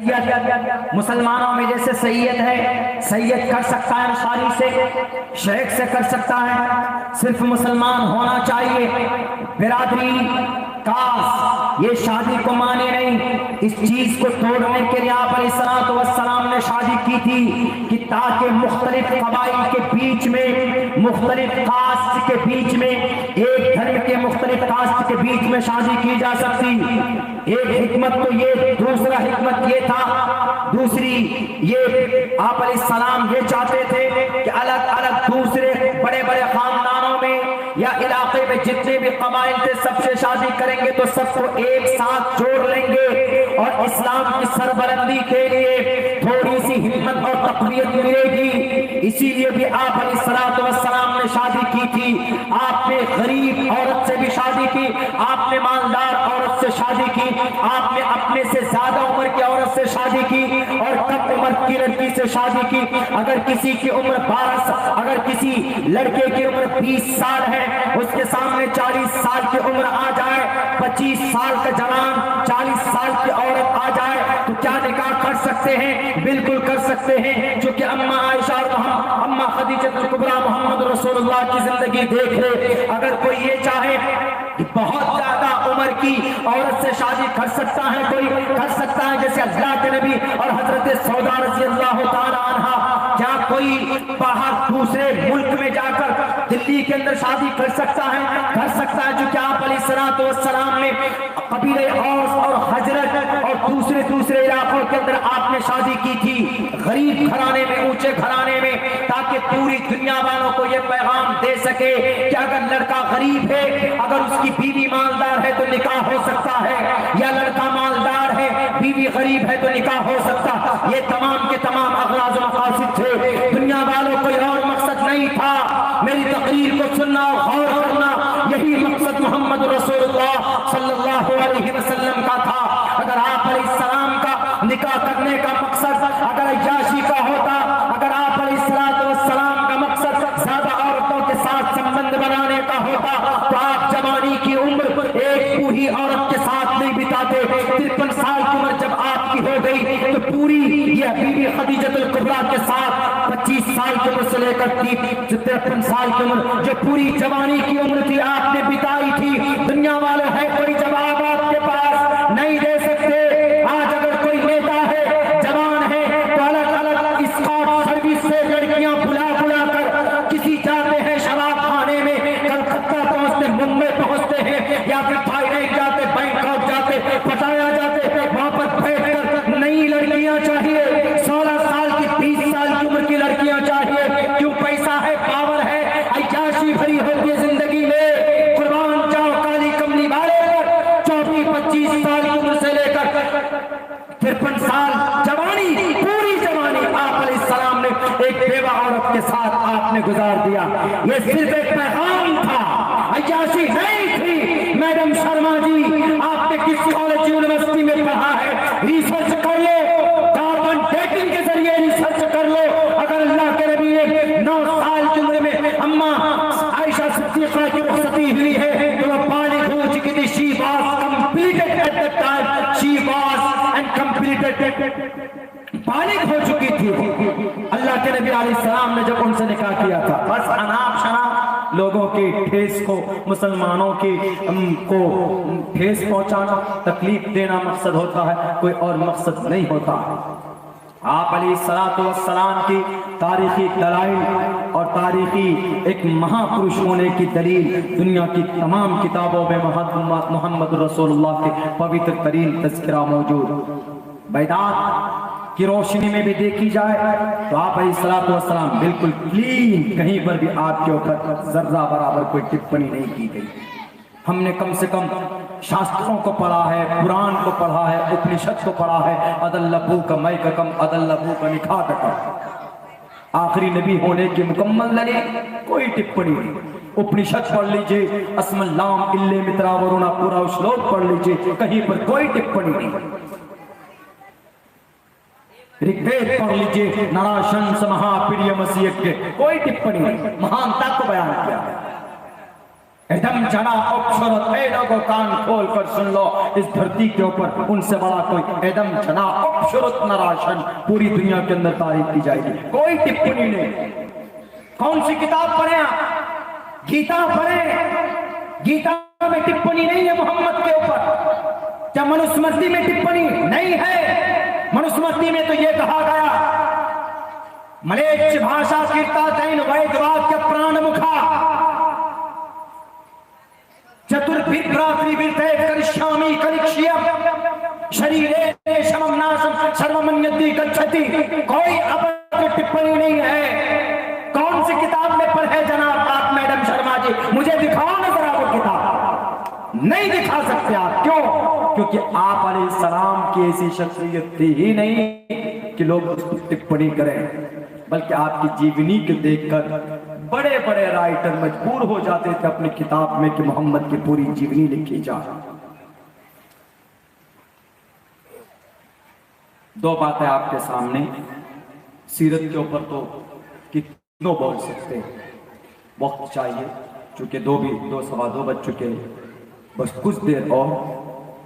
मुसलमानों में जैसे सैयद है, सैयद कर सकता है अंसारी से, शेख से कर सकता है, सिर्फ मुसलमान होना चाहिए। बिरादरी कास ये शादी को माने नहीं। इस चीज को तोड़ने के लिए आप अलैहिस्सलाम ने शादी की थी कि ताकि मुख्तलिफ कबाइल के बीच में, मुख्तलिफ कास्ट के बीच में, एक धर्म के मुख्तलिफ कास्ट के बीच में शादी की जा सकती। एक हिकमत तो ये, दूसरा हिकमत ये था, दूसरी ये आप अलैहिस्सलाम ये चाहते थे कि अलग अलग दूसरे बड़े बड़े खानदानों में या इलाके में जितने भी कबाइल थे सबसे शादी करेंगे तो सबको एक साथ जोड़ लेंगे और इस्लाम की सरबलंदी के लिए थोड़ी सी हिम्मत और तक़वियत मिलेगी। इसीलिए भी आप अलैहिस्सलाम ने शादी की थी। आपने गरीब औरत से भी शादी की, आपने मालदार औरत से शादी की, आपने अपने से ज्यादा उम्र की औरत से शादी की और कम उम्र की लड़की से शादी की। अगर किसी की उम्र 12 साल, अगर किसी लड़के की उम्र 20 साल है, उसके सामने 40 साल की उम्र आ जाए, 25 साल का जवान 40 साल की औरत आ जाए तो क्या निकाह कर सकते हैं? बिल्कुल कर सकते हैं। जो कि अम्मा आयशा और अम्मा खदीजतुल कुबरा मोहम्मद रसूलुल्लाह की जिंदगी देख ले। अगर कोई ये चाहे बहुत ज्यादा उम्र की औरत से शादी कर सकता है, कोई कर सकता है, जैसे अल्लाह के नबी और हजरत सौदा रज़ी अल्लाह तआला अन्हा। क्या कोई बाहर दूसरे मुल्क में जाकर दिल्ली के अंदर शादी कर सकता है? कर सकता है। जो कि आप अलैहिस्सलाम ने कबीले औस और हजरत और दूसरे इलाकों के अंदर आपने शादी की थी, गरीब घराने में, ऊंचे घराने में, ताकि पूरी दुनिया वालों को यह पैगाम दे सके कि अगर लड़का गरीब है, अगर उसकी बीवी मालदार है तो निकाह हो सकता है, या लड़का मालदार है बीवी गरीब है तो निकाह हो सकता। ये तमाम के तमाम अगराज़ और मक़ासिद थे। दुनिया वालों कोई और मकसद नहीं था। मेरी तकरीर को सुनना और गौर करना, यही मकसद मोहम्मद रसूलुल्लाह सल्लल्लाहु अलैहि वसल्लम का था। अगर आप अलैहिस्सलाम का निकाह करने का मकसद अगर अय्याशी का होता, अगर आप अलैहिस्सलाम का मकसद ज्यादा औरतों के साथ संबंध बनाने का होता तो आप जवानी की उम्र एक बूढ़ी औरत के साथ नहीं बिताते। 53 साल की उम्र जब आपकी हो गई तो पूरी यह बीबी खदीजतुल कुबरा के साथ 25 साल की उम्र से लेकर 53 साल की उम्र, जो पूरी जवानी की उम्र थी, आपने बिताई थी। दुनिया वाले है कोई जवाब आपके पास नहीं दे सकते। आज अगर कोई नेता है, जवान है, तो अलग अलग स्कॉट सर्विस से लड़कियां बुला बुला कर किसी जाते हैं शराब खाने में, कलकत्ता पहुंचते, मुंबई पहुंचते हैं, या फिर थाईलैंड जाते, बैंकॉक जाते, पटाया जाते, वहां पर बैठकर नई लड़कियां चाहिए, 16 साल की, 20 साल की उम्र की लड़कियां चाहिए। क्यों? पैसा है, पावर है, अय्याशी भरी होती है जिंदगी में। कुर्बान जाओ काली कमली वाले पर 24-25 साल की उम्र से लेकर 53 साल जवानी, पूरी जवानी आप अलैहिस्सलाम ने एक बेवा औरत के साथ आपने गुजार दिया। ये सिर्फ एक पैगाम था, अय्याशी नहीं थी। मैडम शर्मा जी, आपने किस कॉलेज यूनिवर्सिटी में पढ़ा है? रिसर्च कर लो, कार्बन डेटिंग के जरिए रिसर्च कर लो। अगर अल्लाह के नबी ने 9 साल की उम्र में अम्मा आयशा सिद्दीक़ा की रुखसती हुई है तो वह बालिग़ हो चुकी थी। She was completed at that time, she was and completed, बालिग़ हो चुकी थी। अल्लाह के नबी अलैहिस्सलाम ने जब उनसे निकाह किया था, बस अनाप शनाप लोगों के ठेस को, मुसलमानों के को ठेस पहुंचाना, तकलीफ देना मकसद होता है, कोई और मकसद नहीं होता। आप अलैहिस्सलाम की तारीखी दलाइल और तारीखी एक महापुरुष होने की दलील दुनिया की तमाम किताबों में मोहम्मद रसूलुल्लाह के पवित्र तरीन तज़किरा मौजूद। बैदात की रोशनी में भी देखी जाए तो आप अलैहिस्सलाम बिल्कुल क्लीन, कहीं पर भी आपके ऊपर जर्रा बराबर कोई टिप्पणी नहीं की गई। हमने कम से कम शास्त्रों को पढ़ा है, कुरान को पढ़ा है, उपनिषद को पढ़ा है। अदल्लबू का मै कम अदल्लबू का निखात का आखिरी नबी होने की मुकम्मल लगे कोई टिप्पणी नहीं। उपनिषद पढ़ लीजिए, अस्मल्लाम इल्ले मित्रा वरुणा, पूरा श्लोक पढ़ लीजिए, कहीं पर कोई टिप्पणी नहीं। ऋग्वेद पढ़ लीजिए, नराशंस महाप्रिय मसीह के कोई टिप्पणी नहीं, महानता को बयान किया है। एकदम चढ़ा अक्षर ए लोगों कान खोल कर सुन लो, इस धरती के ऊपर उनसे बड़ा कोई एकदम चढ़ा अक्षर नराशन पूरी दुनिया के अंदर तारीफ की जाएगी। कोई टिप्पणी नहीं। कौन सी किताब पढ़े आप? गीता पढ़े। गीता में टिप्पणी नहीं है मोहम्मद के ऊपर। क्या मनुस्मृति में टिप्पणी नहीं है? मनुस्मृति में तो यह कहा गया, मलेच्छ भाषा कीर्ता दैन वैदवाक्य प्राण मुखा चतुर्भिर्भ्रातृभिर्ते करिष्यामि करिष्यम् शरीरे शमं नाशं सर्वमन्यति गच्छति। कोई अपनी टिप्पणी नहीं है। कौन सी किताब में पढ़े जनाब आप मैडम शर्मा जी? मुझे दिखाओ ना जरा वो किताब। नहीं दिखा सकते आप। क्यों? क्योंकि आप अलैहिस्सलाम की ऐसी शख्सियत थी ही नहीं कि लोग उस पर टिप्पणी करें, बल्कि आपकी जीवनी को देखकर बड़े बड़े राइटर मजबूर हो जाते थे अपनी किताब में कि मोहम्मद की पूरी जीवनी लिखी जाए। दो बातें आपके सामने, सीरत के ऊपर तो कितनों बोल सकते हैं, वक्त चाहिए, चूंकि दो सवा दो बज चुके हैं। बस कुछ देर और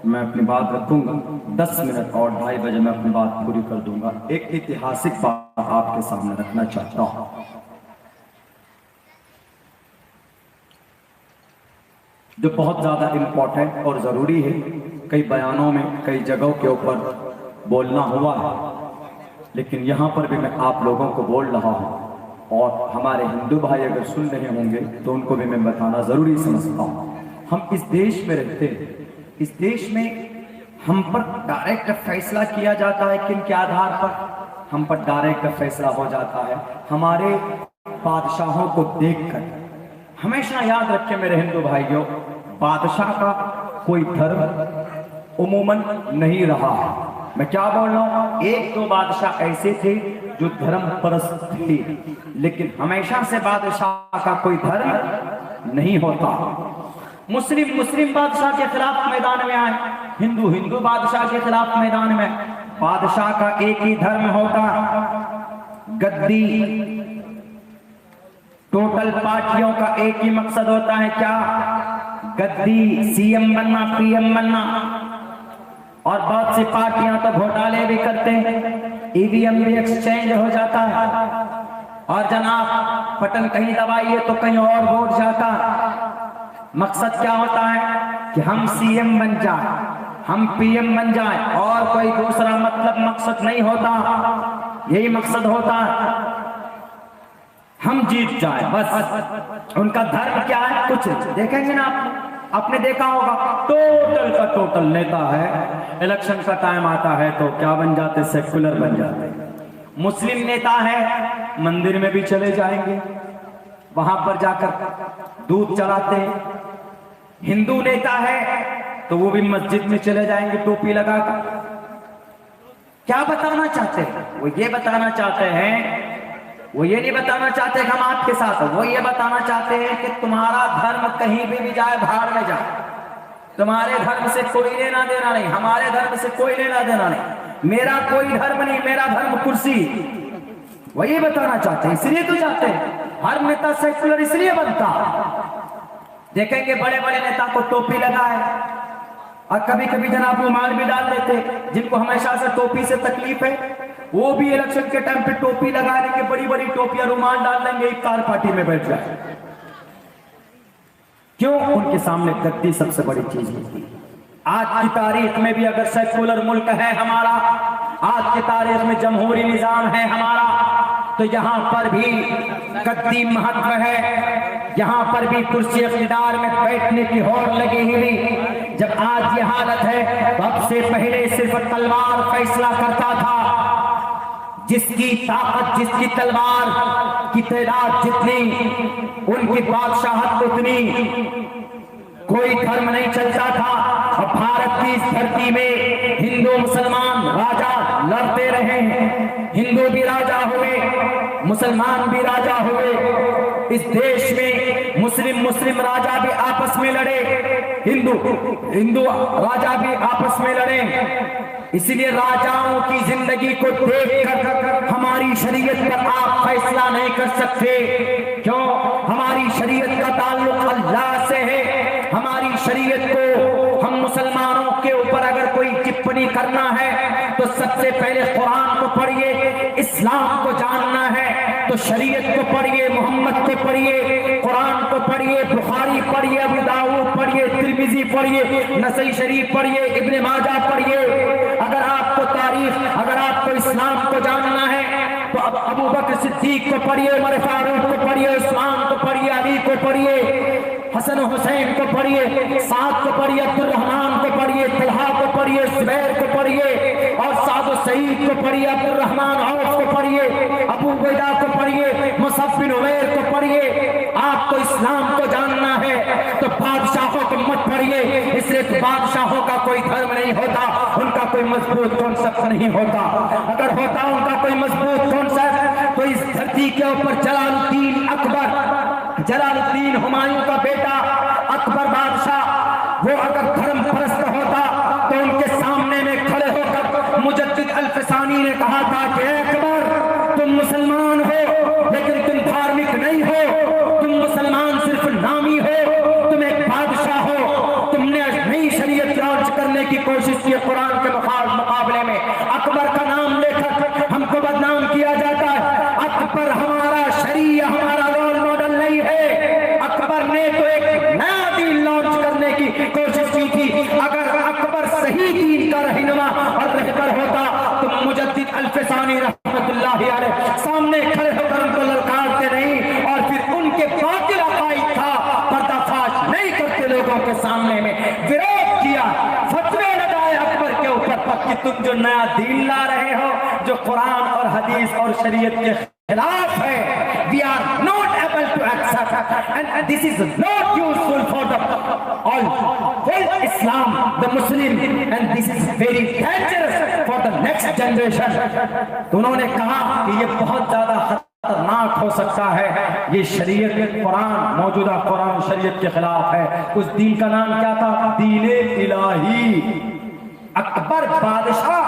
मैं अपनी बात रखूंगा, 10 मिनट और 2:30 बजे मैं अपनी बात पूरी कर दूंगा। एक ऐतिहासिक बात आपके सामने रखना चाहता हूं, जो बहुत ज्यादा इंपॉर्टेंट और जरूरी है। कई बयानों में कई जगहों के ऊपर बोलना हुआ है, लेकिन यहां पर भी मैं आप लोगों को बोल रहा हूं, और हमारे हिंदू भाई अगर सुन रहे होंगे तो उनको भी मैं बताना जरूरी समझता हूं। हम इस देश में रहते हैं, इस देश में हम पर डायरेक्ट फैसला किया जाता है। किन के आधार पर हम पर डायरेक्ट फैसला हो जाता है? हमारे बादशाहों को देखकर। हमेशा याद रखें मेरे हिंदू भाइयों, बादशाह का कोई धर्म उमूमन नहीं रहा है। मैं क्या बोल रहा हूं? एक दो बादशाह ऐसे थे जो धर्म परस्त थे, लेकिन हमेशा से बादशाह का कोई धर्म नहीं होता। मुस्लिम बादशाह के खिलाफ मैदान में आए, हिंदू बादशाह के खिलाफ मैदान में। बादशाह का एक ही धर्म होता, गद्दी। टोटल पार्टियों का एक ही मकसद होता है, क्या? गद्दी, सीएम बनना, पीएम बनना। और बहुत सी पार्टियां तो घोटाले भी करते हैं, ईवीएम भी एक्सचेंज हो जाता है, और जनाब बटन कहीं दबाइए तो कहीं और वोट जाता। मकसद क्या होता है कि हम सीएम बन जाए, हम पीएम बन जाए, और कोई दूसरा मतलब मकसद नहीं होता। यही मकसद होता है, हम जीत जाए बस। उनका धर्म क्या है? कुछ देखेंगे ना आपने देखा होगा, टोटल का टोटल नेता है, इलेक्शन का टाइम आता है तो क्या बन जाते? सेक्युलर बन जाते। मुस्लिम नेता है, मंदिर में भी चले जाएंगे, वहां पर जाकर दूध चढ़ाते हैं। हिंदू नेता है तो वो भी मस्जिद में चले जाएंगे टोपी लगाकर। क्या बताना चाहते हैं? वो ये बताना चाहते हैं, वो ये नहीं बताना चाहते कि हम आपके साथ हैं, वो ये बताना चाहते हैं कि तुम्हारा धर्म कहीं भी जाए, भाड़ में जाए, तुम्हारे धर्म से कोई लेना देना नहीं, हमारे धर्म से कोई लेना देना नहीं, मेरा कोई धर्म नहीं, मेरा धर्म कुर्सी। वही बताना चाहते हैं, इसलिए तो चाहते हैं हर नेता सेक्युलर इसलिए बनता। देखेंगे बड़े बड़े नेता को टोपी लगाए, और कभी कभी जनाब रुमाल भी डाल देते। जिनको हमेशा से टोपी से तकलीफ है वो भी इलेक्शन के टाइम पे टोपी लगा लेंगे, बड़ी बड़ी टोपियां रुमाल डाल लेंगे, एक कार पार्टी में बैठ जाए। क्यों? उनके सामने गद्दी सबसे बड़ी चीज होती है। आज की तारीख में भी अगर सेक्युलर मुल्क है हमारा, आज की तारीख में जमहूरी निजाम है हमारा, तो यहाँ पर भी गद्दी महत्व है, यहाँ पर भी कुर्सी इख्तिदार में बैठने की होड़ लगी हुई। जब आज ये हालत है, तो अब से पहले सिर्फ तलवार फैसला करता था। जिसकी ताकत, जिसकी तलवार की तादाद जितनी, उनकी बादशाहत उतनी। कोई धर्म नहीं चलता था। अब भारत की इस धरती में हिंदू मुसलमान राजा लड़ते रहे, हिंदू भी राजा हुए, मुसलमान भी राजा हुए। इस देश में मुस्लिम राजा भी आपस में लड़े, हिंदू राजा भी आपस में लड़े। इसलिए राजाओं की जिंदगी को देखकर हमारी शरीयत पर आप फैसला नहीं कर सकते। क्यों? हमारी शरीयत का ताल्लुक अल्लाह से है। सबसे पहले कुरान को पढ़िए। इस्लाम को जानना है तो शरीयत को पढ़िए, मोहम्मद को पढ़िए, कुरान को पढ़िए, बुखारी पढ़िए, अबू दाऊद पढ़िए, तिरमिजी पढ़िए, नसई शरीफ पढ़िए, इब्ने माजा पढ़िए। अगर आपको तारीख, अगर आपको इस्लाम को जानना है तो अब अबू बकर सिद्दीक को पढ़िए, उमर फारूक को पढ़िए, उस्मान को पढ़िए, अली को पढ़िए, हसन हुसैन को पढ़िए, साद को पढ़िए, अब्दुल रहमान को पढ़िए, तलहा को पढ़िए, जुबैर को पढ़िए, और साद सईद को पढ़िए, अब्दुल रहमान औफ को पढ़िए, अबू उबैदा को पढ़िए, मुसअब बिन उमैर को पढ़िए। आपको इस्लाम को जानना है तो बादशाहों को मत पढ़िए, इसलिए बादशाहों का कोई धर्म नहीं होता, उनका कोई मजबूत कॉन्सेप्ट नहीं होता। अगर होता उनका कोई मजबूत कॉन्सेप्ट तो इस धरती के ऊपर जलालुद्दीन अकबर, जलालुद्दीन हुमायूं का बेटा अकबर बादशाह, वो अगर धर्म परस्त होता तो उनके सामने में खड़े होकर मुजद्दिद अल-फसानी ने कहा था कि अकबर तुम मुसलमान हो लेकिन तुम धार्मिक नहीं हो, तुम मुसलमान सिर्फ नामी हो, तुम एक बादशाह हो, तुमने नई शरीयत लॉन्च करने की कोशिश की कुरान के मुकाबले में। अकबर का नाम लेकर हमको बदनाम किया जाता है। अकबर हमारा शरीया, हमारा रोल मॉडल नहीं है। अकबर ने तो एक नया दीन लॉन्च करने की कोशिश की थी। अगर अकबर सही दीन का रहनुमा और रहबर होता तो मुजद्दिद अल-फसानी रहमतुल्लाहि अलैह सामने खड़े होकर उनको ललकारते नहीं और फिर उनके बातिल अकाईद था पर्दाफाश नहीं करते, लोगों के सामने में विरोध किया, फतवे लगाए अकबर के ऊपर कि तुम जो नया दीन ला रहे हो जो कुरान और हदीस और शरीयत के खिलाफ है, we are not able to accept and this is not useful for the whole Islam, the Muslim, and this is very dangerous for the next generation। तो उन्होंने कहा कि ये बहुत ज्यादा खतरनाक हो सकता है, ये शरीयत कुरान, मौजूदा कुरान शरीयत के खिलाफ है। उस दीन का नाम क्या था? दीने इलाही। अकबर बादशाह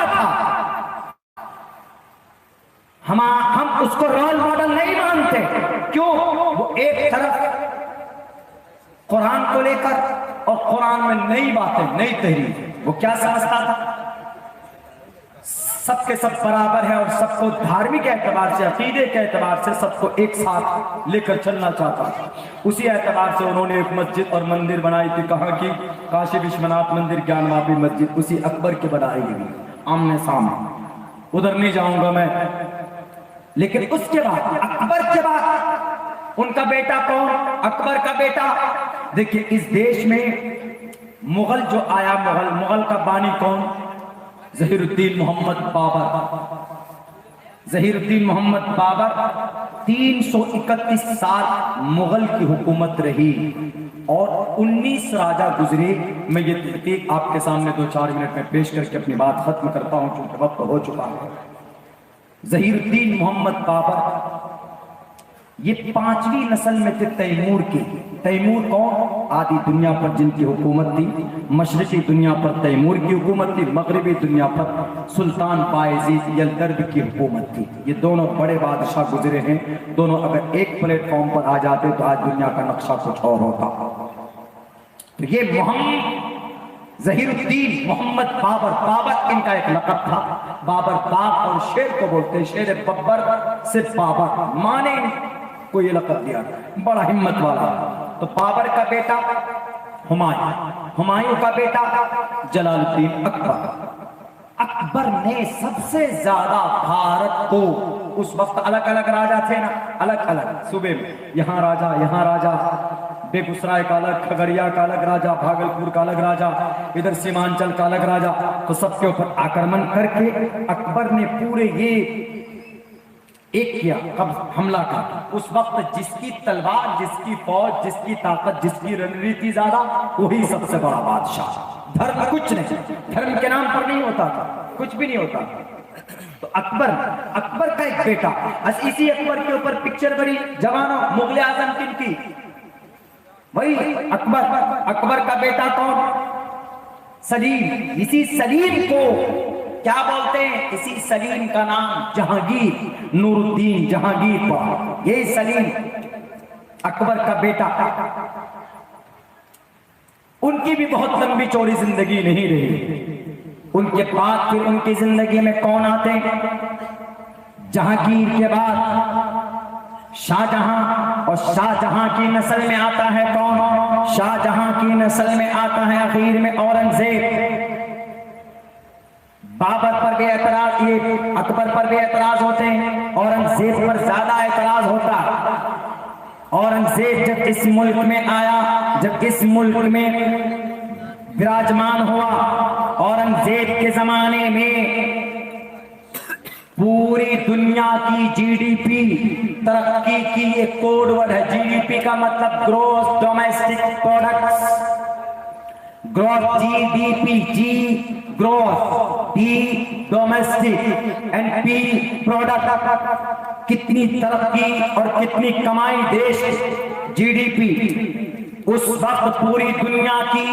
था, हम उसको रोल मॉडल नहीं मानते। क्यों? वो एक तरफ कुरान को लेकर और कुरान में नई बातें, नई तहरीर, वो क्या समझता था? सबके सब बराबर है और सबको धार्मिक एतबार से, अकीदे के एतबार से सबको एक साथ लेकर चलना चाहता था। उसी एतबार से उन्होंने एक मस्जिद और मंदिर बनाई थी। कहा कि काशी विश्वनाथ मंदिर, ज्ञानवापी मस्जिद, उसी अकबर के बनाई गई, आमने सामने। उधर नहीं जाऊंगा मैं। लेकिन उसके बाद, अकबर के बाद उनका बेटा कौन? अकबर का बेटा, देखिए इस देश में मुगल जो आया, मुगल का बानी कौन? ज़हीरुद्दीन मोहम्मद बाबर। ज़हीरुद्दीन मोहम्मद बाबर 331 साल मुगल की हुकूमत रही और 19 राजा गुजरे। मैं ये तहकीक आपके सामने 2-4 मिनट में पेश करके अपनी बात खत्म करता हूं क्योंकि वक्त हो चुका है। ज़हीरुद्दीन मोहम्मद बाबर ये 5वीं नस्ल में थे तैमूर की। तैमूर कौन? आदि दुनिया पर जिनकी हुकूमत थी, मशरकी दुनिया पर तैमूर की हुकूमत थी, मगरबी दुनिया पर सुल्तान बायजीद यलदर्ब की हुकूमत थी। ये दोनों बड़े बादशाह गुजरे हैं। दोनों अगर एक प्लेटफॉर्म पर आ जाते तो आज दुनिया का नक्शा कुछ और होता। तो ये ज़हीरुद्दीन मोहम्मद बाबर इनका एक लक़ब था। बाबर, बाग और शेर को बोलते हैं, शेर बब्बर से बाबर, माने को ये लक़ब दिया, बड़ा हिम्मत वाला। तो बाबर का बेटा हुमायूं का बेटा जलालुद्दीन अकबर। अकबर ने सबसे ज्यादा भारत को, उस वक्त अलग अलग राजा थे ना, अलग अलग सूबे में, यहाँ राजा, बेगूसराय का अलग, खगड़िया का अलग राजा, भागलपुर का अलग राजा, इधर सीमांचल का अलग राजा। तो सबके ऊपर आक्रमण करके अकबर ने पूरे ये एक किया, कब हमला का। उस वक्त जिसकी तलवार, जिसकी फौज, जिसकी ताकत, जिसकी रणनीति ज्यादा, वही सबसे बड़ा बादशाह। धर्म कुछ नहीं, धर्म के नाम पर नहीं होता था, कुछ भी नहीं होता। तो अकबर का एक बेटा, इसी अकबर के ऊपर पिक्चर बनी जवानों, मुगल आजम किनकी? वही अकबर का बेटा कौन? सलीम। इसी सलीम को क्या बोलते हैं? इसी सलीम का नाम जहांगीर, नूरुद्दीन जहांगीर पर। यही सलीम अकबर का बेटा। उनकी भी बहुत लंबी चौड़ी जिंदगी नहीं रही। उनके बाद फिर उनकी जिंदगी में कौन आते हैं? जहांगीर के बाद शाहजहां, और शाहजहां की नस्ल में आता है कौन? शाहजहां की नस्ल में आता है आखिर में औरंगजेब। बाबर पर भी एतराज, ये अकबर पर भी एतराज होते हैं, औरंगजेब पर ज्यादा एतराज होता। औरंगजेब जब इस मुल्क में आया, जब इस मुल्क में विराजमान हुआ, औरंगजेब के जमाने में पूरी दुनिया की जीडीपी तरक्की की एक कोड वर्ड है। जीडीपी का मतलब gross domestic products, growth GDP, G growth, D domestic and P product. कितनी तरक्की और कितनी कमाई देश, जीडीपी। उस वक्त पूरी दुनिया की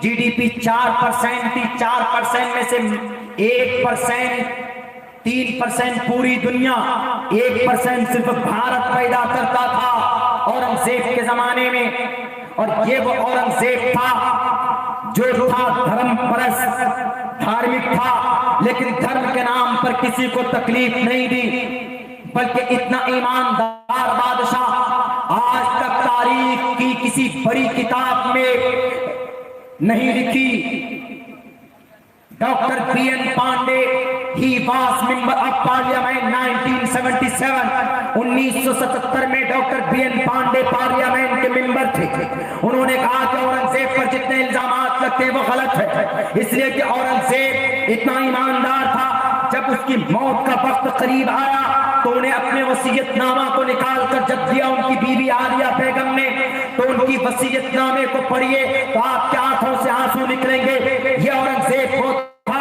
जीडीपी 4% थी। 4% में से 1%, 3% पूरी दुनिया, 1% सिर्फ भारत पैदा करता था औरंगजेब के जमाने में। और ये वो औरंगजेब था जो था धर्मपरस्त, धार्मिक था, लेकिन धर्म के नाम पर किसी को तकलीफ नहीं दी, बल्कि इतना ईमानदार बादशाह आज तक तारीख की किसी बड़ी किताब में नहीं लिखी। Doctor BN Pandey, he was member of parliament 1977। 1977 में डॉक्टर बीएन पांडे पार्लियामेंट के मेंबर थे। उन्होंने कहा कि औरंगजेब पर जितने इल्जामात लगते हैं वो गलत है, इसलिए कि औरंगजेब इतना ईमानदार था। जब उसकी मौत का वक्त करीब आया तो उन्हें अपने वसीयतनामा को निकाल कर जब दिया उनकी बीवी आलिया बेगम ने, तो उनकी वसीयतनामे को पढ़िए तो आपके आंखों से आंसू निकलेंगे। ये औरंगजेब वो था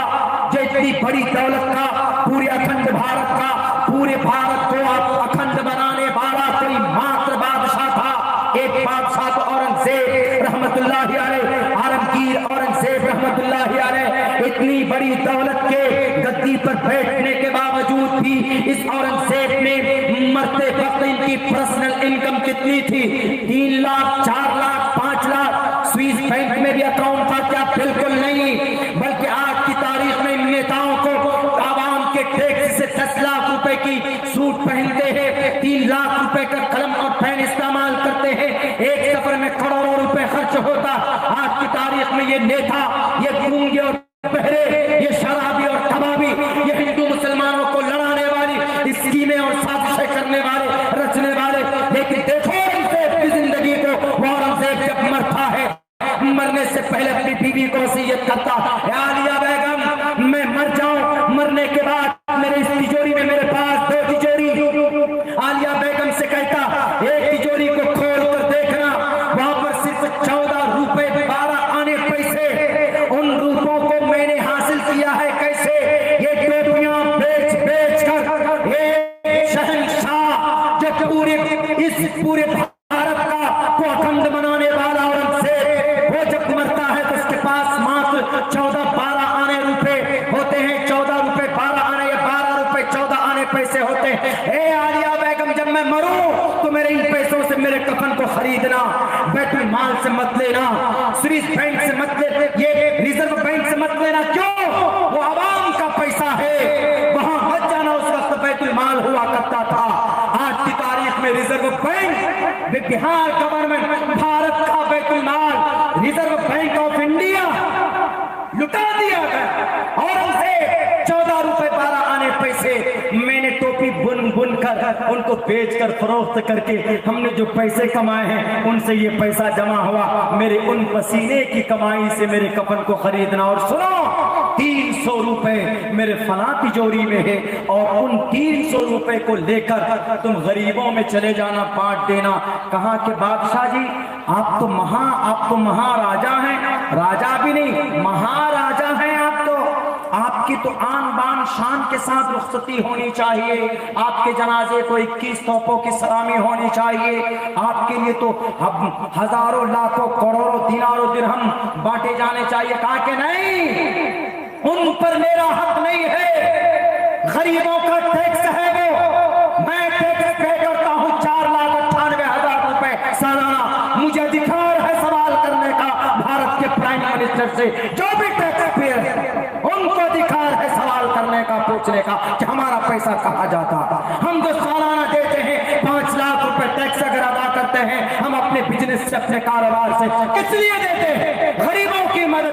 जो इतनी बड़ी दौलत का, पूरे अखंड भारत का, पूरे भारत को अखंड बनाने वाला कोई मात्र बादशाह था। एक बादशाह तो औरंगजेब रहमतुल्लाहि अलैह, आलमगीर औरंगजेब रहमतुल्लाहि अलैह। इतनी बड़ी दौलत के गद्दी पर बैठने के बावजूद भी इस औरंगजेब ने मरते वक्त इनकी पर्सनल इनकम कितनी थी? 3 लाख, 4 लाख, 5 लाख। स्विस बैंक में भी अकाउंट था क्या? बिल्कुल नहीं। बल्कि आज की तारीख में इन नेताओं को आवाम के टैक्स से 10 लाख रुपए की सूट पहनते हैं, 3 लाख रुपए का कलम और पेन इस्तेमाल करते हैं, एक सफर में करोड़ों रुपए खर्च होता। आज की तारीख में ये नेता, ये गूंगे और बहरे, ये शराबी और कबाबी, ये हिंदू मुसलमानों को लड़ाने वाली स्कीमें और साजिशें करने वाले, रचने वाले। लेकिन देखो औरंगजेब की जिंदगी को, औरंगजेब जब मरता है, मरने से पहले अपनी बीवी को वसीयत करता, आलिया बेगम मैं मर जाऊं, मरने के बाद मेरे इस तिजोरी में मेरे पास 2 तिजोरी। आलिया बेगम से कहता एक तिजोरी को खोल कर देखना, वहां पर सिर्फ 14 रुपए 12 आने पैसे। उन रुपयों को मैंने हासिल किया है कैसे? ये टोपियां बेच बेच कर ये शहंशाह जो पूरे इस पूरे भारत का को अखंड बनाने वाला औरंगजेब, वो जब मरता है तो उसके पास मात्र 14-12 आने रुपए होते हैं। 14 रुपए 12 आने या 12 रुपए 14 आने पैसे होते हैं। ए आलिया बेगम जब मैं मरूं तो मेरे इन पैसों से मेरे कफन को खरीदना, बैतुल माल से मत लेना, स्विस बैंक से मत ले, ये रिजर्व बैंक से मत लेना। क्यों? वो आवाम का पैसा है, वहां मत जाना। उस वक्त बैतुल माल हुआ करता था। आज की तारीख में reserve bank, Bihar government, Bharat का बैतुल माल, रिजर्व बैंक ऑफ इंडिया लुटा दिया गया। औरंगजेब 14 रुपए 12 आने पैसे मैंने टोपी बुन बुन कर उनको बेचकर फरोख्त करके हमने जो पैसे कमाए हैं उनसे ये पैसा जमा हुआ, मेरे उन पसीने की कमाई से मेरे कफन को खरीदना। और सुनो 300 रुपए मेरे फला तिजोरी में है, और उन 300 रुपए को लेकर तुम गरीबों में चले जाना, बांट देना। कहा कि बादशाह जी आप तो महाराजा हैं। राजा भी नहीं, महाराजा हैं आप तो। आपकी तो आन बान शान के साथ रुखसती होनी चाहिए, आपके जनाजे को 21 तोपों की सलामी होनी चाहिए, आपके लिए तो हजारों लाखों करोड़ों दिनारों दिरहम बांटे जाने चाहिए। कहा कि नहीं, उन पर मेरा हक नहीं है, गरीबों का टैक्स है वो, मैं टैक्स पे करता हूं 4,98,000 रुपए सालाना। मुझे अधिकार है सवाल करने का भारत के प्राइम मिनिस्टर से, जो भी टैक्स पेयर है उनको अधिकार है सवाल करने का, पूछने का कि हमारा पैसा कहाँ जाता। हम जो सालाना देते हैं 5 लाख रुपए टैक्स अगर अदा करते हैं हम अपने बिजनेस से, अपने कारोबार से, किस लिए देते हैं? गरीबों की मदद